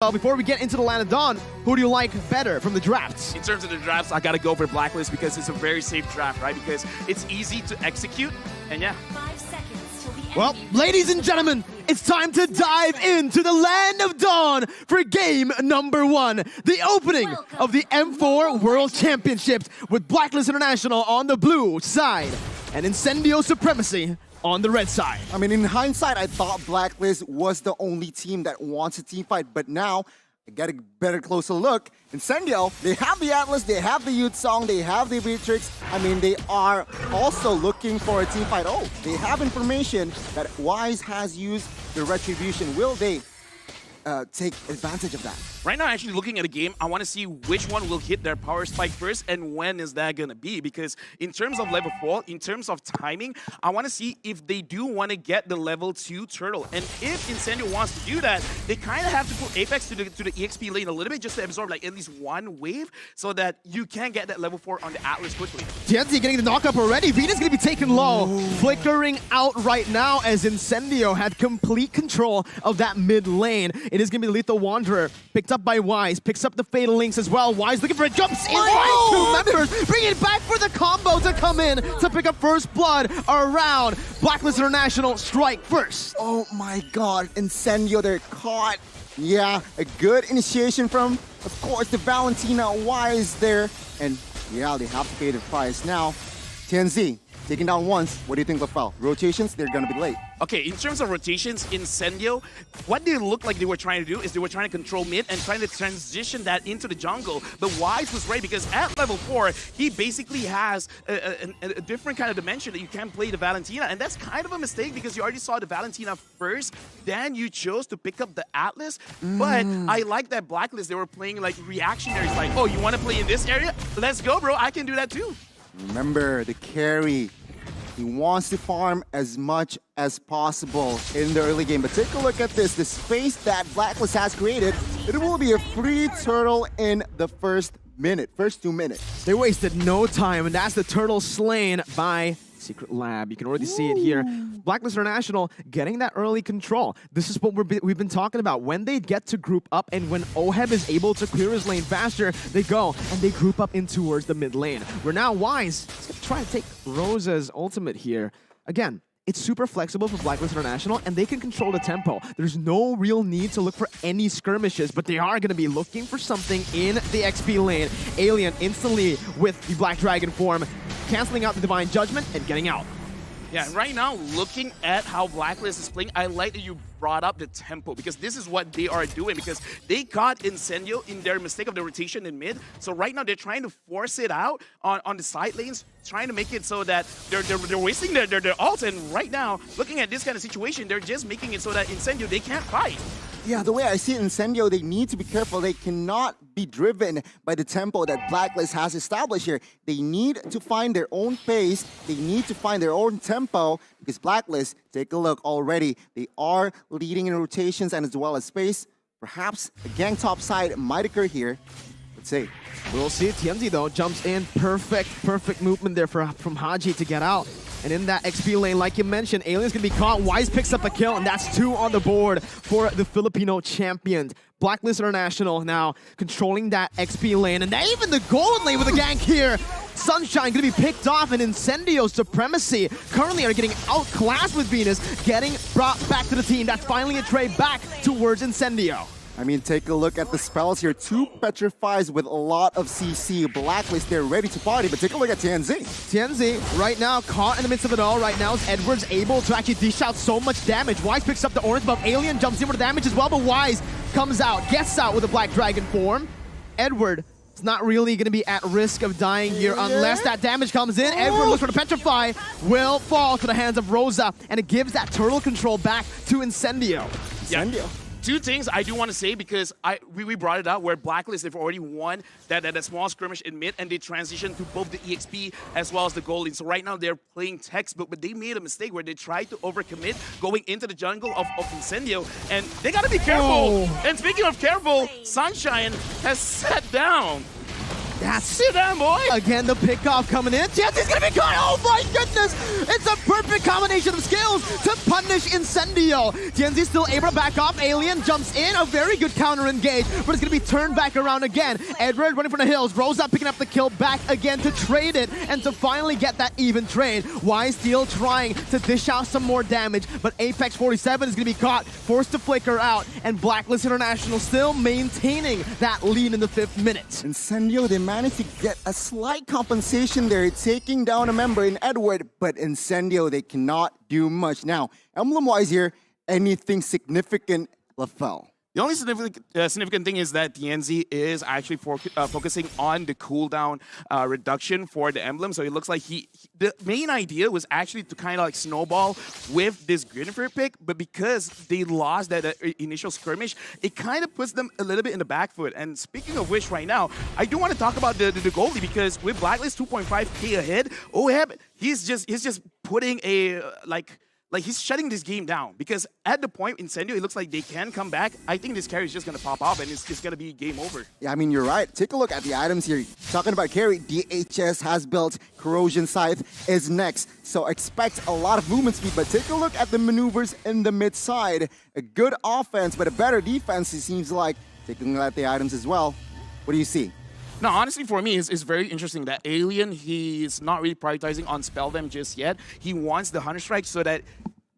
Well, before we get into the Land of Dawn, who do you like better from the drafts? In terms of the drafts, I gotta go for Blacklist because it's a very safe draft, right? Because it's easy to execute, and yeah. 5 seconds till the end. Well, ladies and gentlemen, it's time to dive into the Land of Dawn for game number 1, the opening of the M4 World Championships with Blacklist International on the blue side and Incendio Supremacy on the red side. I mean, in hindsight, I thought Blacklist was the only team that wants a team fight, but now I get a better closer look. Incendio, they have the Atlas, they have the Youth Song, they have the Beatrix. I mean, they are also looking for a team fight. Oh, they have information that Wise has used the Retribution. Will they take advantage of that? Right now, actually looking at a game, I want to see which one will hit their power spike first and when is that going to be. Because in terms of level 4, in terms of timing, I want to see if they do want to get the level 2 turtle. And if Incendio wants to do that, they kind of have to put Apex to the EXP lane a little bit just to absorb like at least one wave so that you can get that level 4 on the Atlas quickly. TNT getting the knock-up already. Venus going to be taken low. Flickering out right now as Incendio had complete control of that mid lane. It is going to be Lethal Wanderer. Picked up by Wise. Picks up the Fatal Links as well. Wise looking for a jump. Two members. Bring it back for the combo to come in to pick up first blood around Blacklist International. Strike first. Oh my god, Incendio, they're caught. Yeah, a good initiation from, of course, the Valentina Wise there. And yeah, they have to pay the price now. TNZ, taking down once. What do you think, LaFell? Rotations, they're gonna be late. Okay, in terms of rotations, Incendio, what they looked like they were trying to do is they were trying to control mid and trying to transition that into the jungle. But Wise was right because at level 4, he basically has a different kind of dimension that you can play the Valentina. And that's kind of a mistake because you already saw the Valentina first, then you chose to pick up the Atlas. But I like that Blacklist, they were playing like reactionaries, like, oh, you want to play in this area? Let's go, bro, I can do that too. Remember, the carry. He wants to farm as much as possible in the early game. But take a look at this. The space that Blacklist has created. It will be a free turtle in the first 2 minutes. They wasted no time, and that's the turtle slain by Secret Lab. You can already see it here. Blacklist International getting that early control. This is what we've been talking about. When they get to group up and when Oheb is able to clear his lane faster, they go and they group up in towards the mid lane. We're now Wise. He's going to try to take Rosa's ultimate here. Again, it's super flexible for Blacklist International, and they can control the tempo. There's no real need to look for any skirmishes, but they are going to be looking for something in the XP lane. Alien instantly with the Black Dragon form, canceling out the Divine Judgment and getting out. Yeah, right now, looking at how Blacklist is playing, I like that you brought up the tempo because this is what they are doing because they caught Incendio in their mistake of the rotation in mid. So right now, they're trying to force it out on the side lanes, trying to make it so that they're wasting their ults. And right now, looking at this kind of situation, they're just making it so that Incendio, they can't fight. Yeah, the way I see it, Incendio, they need to be careful. They cannot be driven by the tempo that Blacklist has established here. They need to find their own pace. They need to find their own tempo because Blacklist, take a look already. They are leading in rotations and as well as space. Perhaps a gang top side might occur here. Let's see. We'll see. TMZ, though, jumps in. Perfect movement there from Haji to get out. And in that XP lane, like you mentioned, Alien's going to be caught. Wise picks up a kill, and that's 2 on the board for the Filipino champions. Blacklist International now controlling that XP lane, and even the golden lane with a gank here. Sunshine going to be picked off, and Incendio Supremacy currently are getting outclassed with Venus, getting brought back to the team. That's finally a trade back towards Incendio. I mean, take a look at the spells here. 2 Petrifies with a lot of CC. Blacklist, they're ready to party, but take a look at TNZ. TNZ, right now, caught in the midst of it all. Right now, is Edward's able to actually dish out so much damage. Wise picks up the orange buff. Alien jumps in for the damage as well, but Wise comes out, gets out with a Black Dragon form. Edward is not really going to be at risk of dying here unless that damage comes in. Edward looks for the Petrify, will fall to the hands of Rosa, and it gives that turtle control back to Incendio. Incendio. 2 things I do want to say because we brought it out where Blacklist, they've already won that small skirmish in mid and they transitioned to both the EXP as well as the gold lane. So right now they're playing textbook, but they made a mistake where they tried to overcommit going into the jungle of Incendio, and they got to be careful. And speaking of careful, Sunshine has sat down. That's Sit down, boy. again the pickoff coming in. TNZ's gonna be caught. Oh my goodness! It's a perfect combination of skills to punish Incendio. TNZ still able to back off. Alien jumps in. A very good counter engage, but it's gonna be turned back around again. Edward running from the hills. Rosa picking up the kill back again to trade it and to finally get that even trade. Y Steel trying to dish out some more damage, but Apex 47 is gonna be caught, forced to flicker out, and Blacklist International still maintaining that lead in the 5th minute. Incendio, they managed to get a slight compensation there, taking down a member in Edward, but Incendio, they cannot do much. Now, emblem-wise here, anything significant, LaFell? The only significant thing is that TNZ is actually focusing on the cooldown reduction for the emblem. So it looks like the main idea was actually to kind of like snowball with this Greenfield pick, but because they lost that initial skirmish, it kind of puts them a little bit in the back foot. And speaking of which, right now, I do want to talk about the goalie, because with Blacklist 2.5k ahead, Oheb, he's just putting a like he's shutting this game down, because at the point Incendio, it looks like they can come back. I think this carry is just going to pop off and it's going to be game over. Yeah, I mean, you're right. Take a look at the items here. Talking about carry, DHS has built Corrosion Scythe is next. So expect a lot of movement speed, but take a look at the maneuvers in the mid side. A good offense, but a better defense, it seems like. Taking a look at the items as well. What do you see? No, honestly, for me, it's very interesting that Alien, he's not really prioritizing on Spell Them just yet. He wants the Hunter Strike so that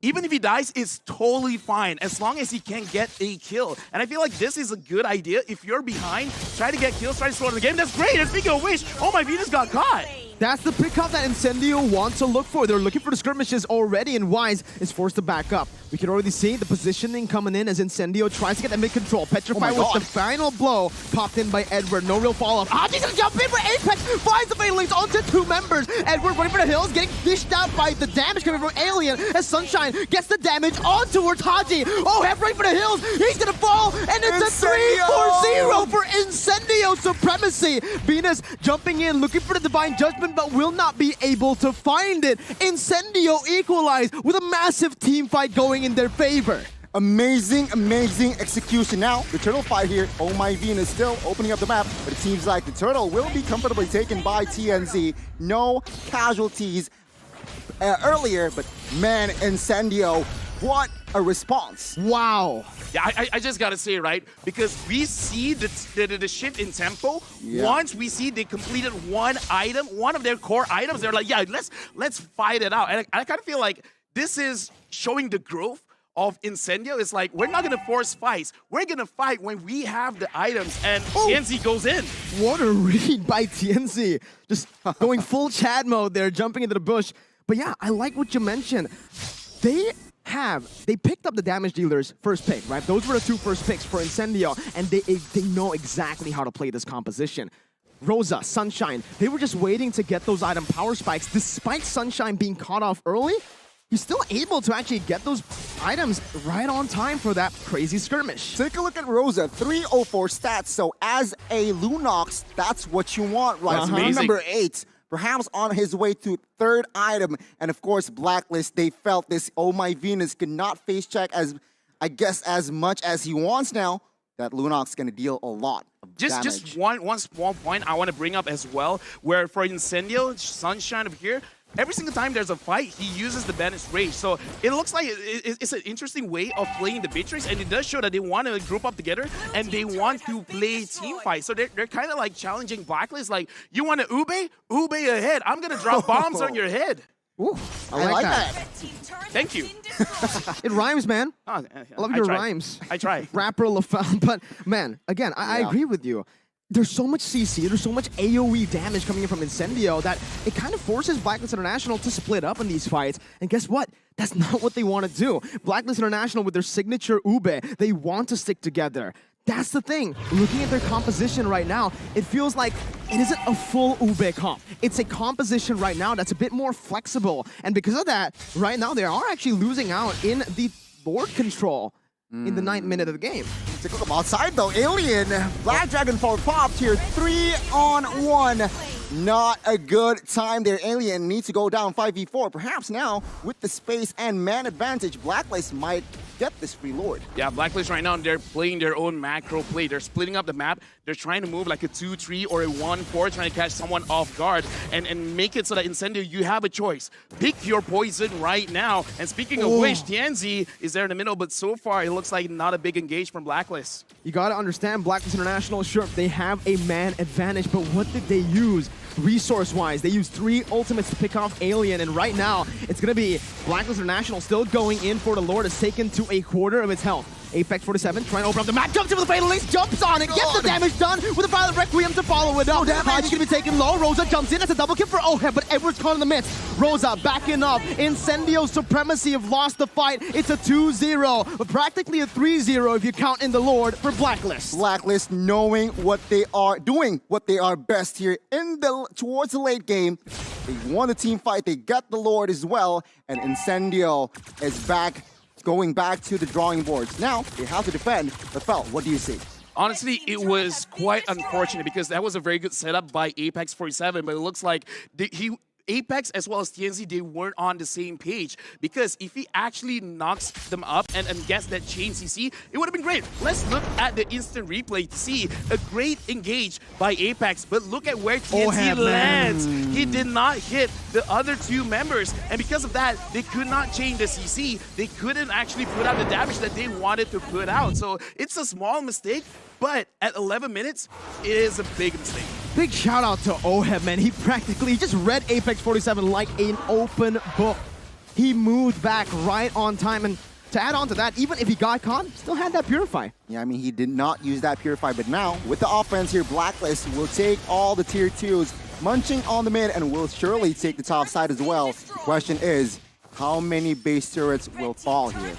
even if he dies, it's totally fine, as long as he can get a kill. And I feel like this is a good idea. If you're behind, try to get kills, try to slow the game. That's great. And speaking of which, oh my Venus got caught. That's the pickup that Incendio wants to look for. They're looking for the skirmishes already, and Wise is forced to back up. We can already see the positioning coming in as Incendio tries to get the mid-control. Petrify with the final blow popped in by Edward. No real follow-up. Haji's gonna jump in for Apex! Finds the fatal links onto 2 members. Edward running for the hills, getting dished out by the damage coming from Alien as Sunshine gets the damage on towards Haji. Oh, head right for the hills. He's gonna fall, and it's Incendio! a 3-4-0 for Incendio supremacy. Venus jumping in, looking for the Divine Judgment, but will not be able to find it. Incendio equalized with a massive team fight going in their favor. Amazing, amazing execution. Now, the turtle fight here. Oh my Venus still opening up the map, but it seems like the turtle will be comfortably taken by TNZ. No casualties earlier, but man, Incendio, what a response. Wow. Yeah, I just gotta say, right? Because we see the shift in tempo. Yeah. Once we see they completed one item, one of their core items, they're like, yeah, let's fight it out. And I kind of feel like this is showing the growth of Incendio. It's like, we're not gonna force fights. We're gonna fight when we have the items, and TNZ goes in. What a read by TNZ. Just going full Chad mode there, jumping into the bush. But yeah, I like what you mentioned. They picked up the damage dealers first pick, right? Those were the 2 first picks for Incendio, and they know exactly how to play this composition. Rosa, Sunshine, they were just waiting to get those item power spikes. Despite Sunshine being caught off early, he's still able to actually get those items right on time for that crazy skirmish. Take a look at Rosa, 304 stats. So as a Lunox, that's what you want, right? So number 8. Perhaps on his way to 3rd item. And of course, Blacklist, they felt this Oh My Venus could not face check as much as he wants now. That Lunox is going to deal a lot of damage. Just one small point I want to bring up as well, where for Incendio, Sunshine over here, every single time there's a fight, he uses the Banished Rage. So it looks like it's an interesting way of playing the Beatrix, and it does show that they want to group up together and they want to play team fight. So they're kind of like challenging Blacklist, like, you want to ube? Ube ahead. I'm going to drop bombs on your head. Ooh, I like that. Thank you. It rhymes, man. Oh, I love your rhymes. I try. Rapper LaFell, but man, again, I agree with you. There's so much CC, there's so much AoE damage coming in from Incendio that it kind of forces Blacklist International to split up in these fights. And guess what? That's not what they want to do. Blacklist International, with their signature Ube, they want to stick together. That's the thing. Looking at their composition right now, it feels like it isn't a full Ube comp. It's a composition right now that's a bit more flexible. And because of that, right now they are actually losing out in the board control in the 9th minute of the game. Take a look outside though. Alien, Black Dragon forward popped here. 3-on-1. Not a good time there. Alien needs to go down 5v4. Perhaps now, with the space and man advantage, Blacklist might get this free Lord. Yeah, Blacklist right now, they're playing their own macro play. They're splitting up the map. They're trying to move like a 2-3 or a 1-4, trying to catch someone off guard and make it so that Incendio, you have a choice. Pick your poison right now. And speaking of which, Tianzi is there in the middle, but so far it looks like not a big engage from Blacklist. You gotta understand, Blacklist International, sure, they have a man advantage, but what did they use? Resource-wise, they used 3 ultimates to pick off Alien, and right now, it's gonna be Blacklist International still going in for the Lord. Is taken to a quarter of its health. Apex 47 trying to open up the map, jumps into the Fatal Links, jumps on it, gets the damage done with a Violet Requiem to follow it up. Haji's gonna be taken low, Rosa jumps in, that's a double kill for Oheb, but Edward's caught in the midst. Rosa backing up, Incendio's Supremacy have lost the fight. It's a 2-0, but practically a 3-0 if you count in the Lord for Blacklist. Blacklist knowing what they are doing, what they are best here in the towards the late game. They won the team fight, they got the Lord as well, and Incendio is back, going back to the drawing boards. Now, they have to defend the Fel. What do you see? Honestly, it was quite unfortunate because that was a very good setup by Apex 47, but it looks like Apex as well as TNZ, they weren't on the same page, because if he actually knocks them up and gets that chain CC, it would have been great. Let's look at the instant replay to see a great engage by Apex, but look at where TNZ lands. He did not hit the other 2 members, and because of that, they could not chain the CC. They couldn't actually put out the damage that they wanted to put out. So it's a small mistake, but at 11 minutes, it is a big mistake. Big shout out to Oheb, man. He practically just read Apex 47 like an open book. He moved back right on time, and to add on to that, even if he got caught, still had that Purify. Yeah, I mean, he did not use that Purify, but now, with the offense here, Blacklist will take all the tier 2s, munching on the mid, and will surely take the top side as well. The question is, how many base turrets will fall here?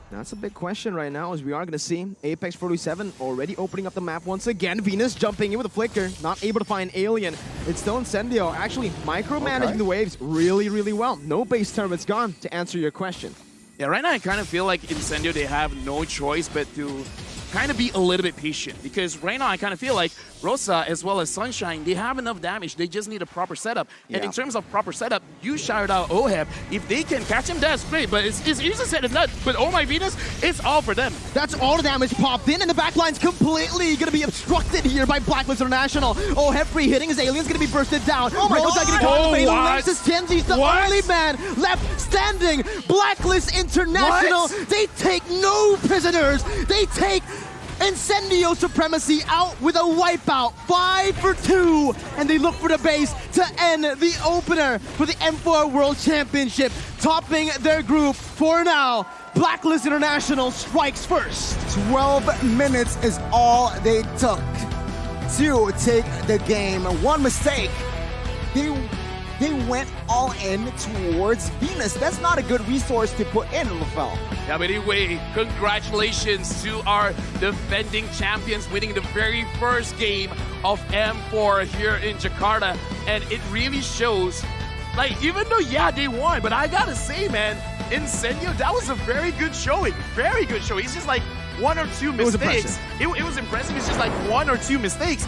That's a big question right now, as we are going to see Apex 47 already opening up the map once again. Venus jumping in with a flicker, not able to find Alien. It's still Incendio, actually micromanaging the waves really, really well. No base turrets gone, to answer your question. Yeah, right now I kind of feel like Incendio, they have no choice but to kind of be a little bit patient, because right now I kind of feel like Rosa as well as Sunshine, they have enough damage. They just need a proper setup. And in terms of proper setup, you shouted out Oheb. If they can catch him, that's great, but it's easy said than done. But oh my Venus, it's all for them. That's all the damage popped in, and the backline's completely going to be obstructed here by Blacklist International. Oheb free hitting, his Alien's going to be bursted down. Oh my Rosa God. getting caught in the Fatal What? Links. As Tienzi's the only man left standing. Blacklist International, they take no prisoners. They take Incendio Supremacy out with a wipeout, 5 for 2, and they look for the base to end the opener for the M4 World Championship, topping their group for now. Blacklist International strikes first. 12 minutes is all they took to take the game. One mistake, they went all in towards Venus. That's not a good resource to put in, LaFell. Yeah, but anyway, congratulations to our defending champions winning the very first game of M4 here in Jakarta. And it really shows, like, even though, yeah, they won, but I gotta say, man, Incendio, that was a very good showing. Very good showing. It's just like 1 or 2 mistakes. It was impressive. It was impressive. It's just like 1 or 2 mistakes.